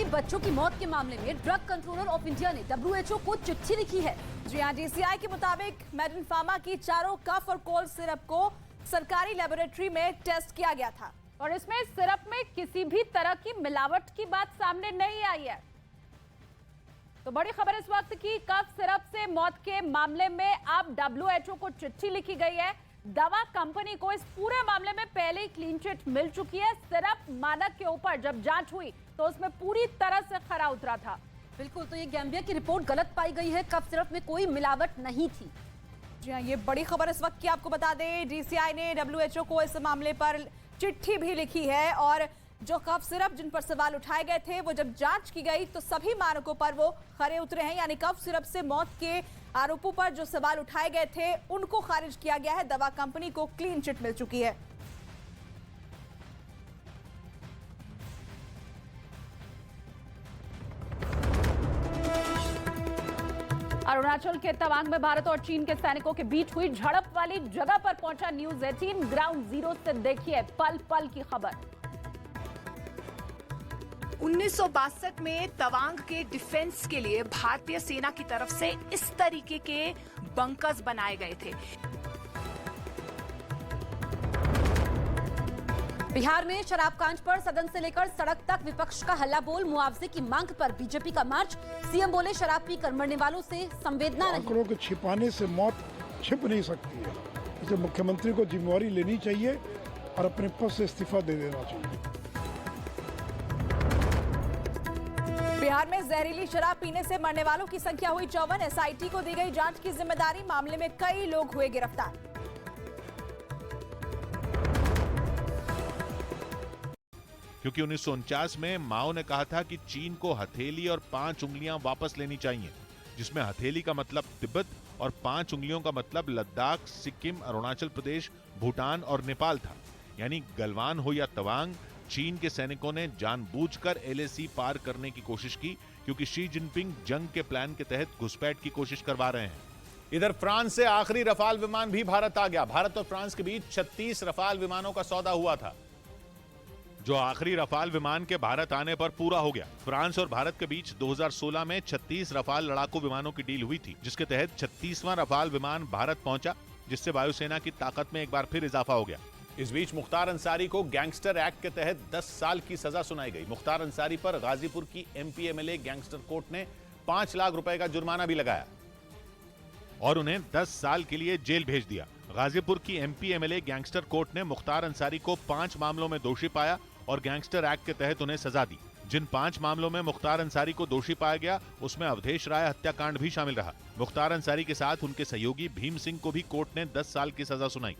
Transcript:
गरीब बच्चों की मौत के मामले में ड्रग कंट्रोलर ऑफ इंडिया ने WHO को चिट्ठी लिखी है। जी हाँ, DCI के मुताबिक मेडिन फार्मा की चारों कफ और कोल्ड सिरप को सरकारी लेबोरेटरी में टेस्ट किया गया था और इसमें सिरप में किसी भी तरह की मिलावट की बात सामने नहीं आई है। तो बड़ी खबर इस वक्त की, कफ सिरप से मौत के मामले में अब WHO को चिट्ठी लिखी गई है। दवा कंपनी को इस पूरे मामले में पहले ही क्लीन चिट मिल चुकी है। सिरप मानक के ऊपर जब जांच हुई तो उसमें पूरी तरह से खरा उतरा था। बिल्कुल, तो ये गैम्बिया की रिपोर्ट गलत पाई गई है। कफ सिरप में कोई मिलावट नहीं थी। जी हाँ, ये बड़ी खबर इस वक्त की आपको बता दें, DCI ने WHO को इस मामले पर चिट्ठी भी लिखी है और जो कफ सिरप जिन पर सवाल उठाए गए थे वो जब जांच की गई तो सभी मानकों पर वो खरे उतरे हैं। यानी कफ सिरप से मौत के आरोपों पर जो सवाल उठाए गए थे उनको खारिज किया गया है। दवा कंपनी को क्लीन चिट मिल चुकी है। अरुणाचल के तवांग में भारत और चीन के सैनिकों के बीच हुई झड़प वाली जगह पर पहुंचा न्यूज 18 ग्राउंड जीरो से देखिए पल पल की खबर। 1962 में तवांग के डिफेंस के लिए भारतीय सेना की तरफ से इस तरीके के बंकर्स बनाए गए थे। बिहार में शराब कांड पर सदन से लेकर सड़क तक विपक्ष का हल्ला बोल। मुआवजे की मांग पर बीजेपी का मार्च। सीएम बोले शराब पीकर मरने वालों से संवेदना नहीं। आंकड़ों को छिपाने से मौत छिप नहीं सकती है, इसलिए मुख्यमंत्री को जिम्मेवारी लेनी चाहिए और अपने पद से इस्तीफा दे देना चाहिए। बिहार में जहरीली शराब पीने से मरने वालों की संख्या हुई 54। SIT को दी गई जांच की जिम्मेदारी। मामले में कई लोग हुए गिरफ्तार। क्योंकि 1949 में माओ ने कहा था कि चीन को हथेली और 5 उंगलियां वापस लेनी चाहिए, जिसमें हथेली का मतलब तिब्बत और 5 उंगलियों का मतलब लद्दाख, सिक्किम, अरुणाचल प्रदेश, भूटान और नेपाल था। यानी गलवान हो या तवांग, चीन के सैनिकों ने जानबूझकर LAC पार करने की कोशिश की, क्योंकि शी जिनपिंग जंग के प्लान के तहत घुसपैठ की कोशिश करवा रहे हैं। इधर फ्रांस से आखिरी रफाल विमान भी भारत आ गया। भारत और फ्रांस के बीच 36 रफाल विमानों का सौदा हुआ था, जो आखिरी रफाल विमान के भारत आने पर पूरा हो गया। फ्रांस और भारत के बीच 2016 में 36 रफाल लड़ाकू विमानों की डील हुई थी, जिसके तहत 36वां रफाल विमान भारत पहुंचा, जिससे वायुसेना की ताकत में एक बार फिर इजाफा हो गया। इस बीच मुख्तार अंसारी को गैंगस्टर एक्ट के तहत 10 साल की सजा सुनाई गई। मुख्तार अंसारी पर गाजीपुर की MP MLA गैंगस्टर कोर्ट ने 5 लाख रुपए का जुर्माना भी लगाया और उन्हें 10 साल के लिए जेल भेज दिया। गाजीपुर की MP MLA गैंगस्टर कोर्ट ने मुख्तार अंसारी को 5 मामलों में दोषी पाया और गैंगस्टर एक्ट के तहत उन्हें सजा दी। जिन 5 मामलों में मुख्तार अंसारी को दोषी पाया गया, उसमें अवधेश राय हत्याकांड भी शामिल रहा। मुख्तार अंसारी के साथ उनके सहयोगी भीम सिंह को भी कोर्ट ने 10 साल की सजा सुनाई।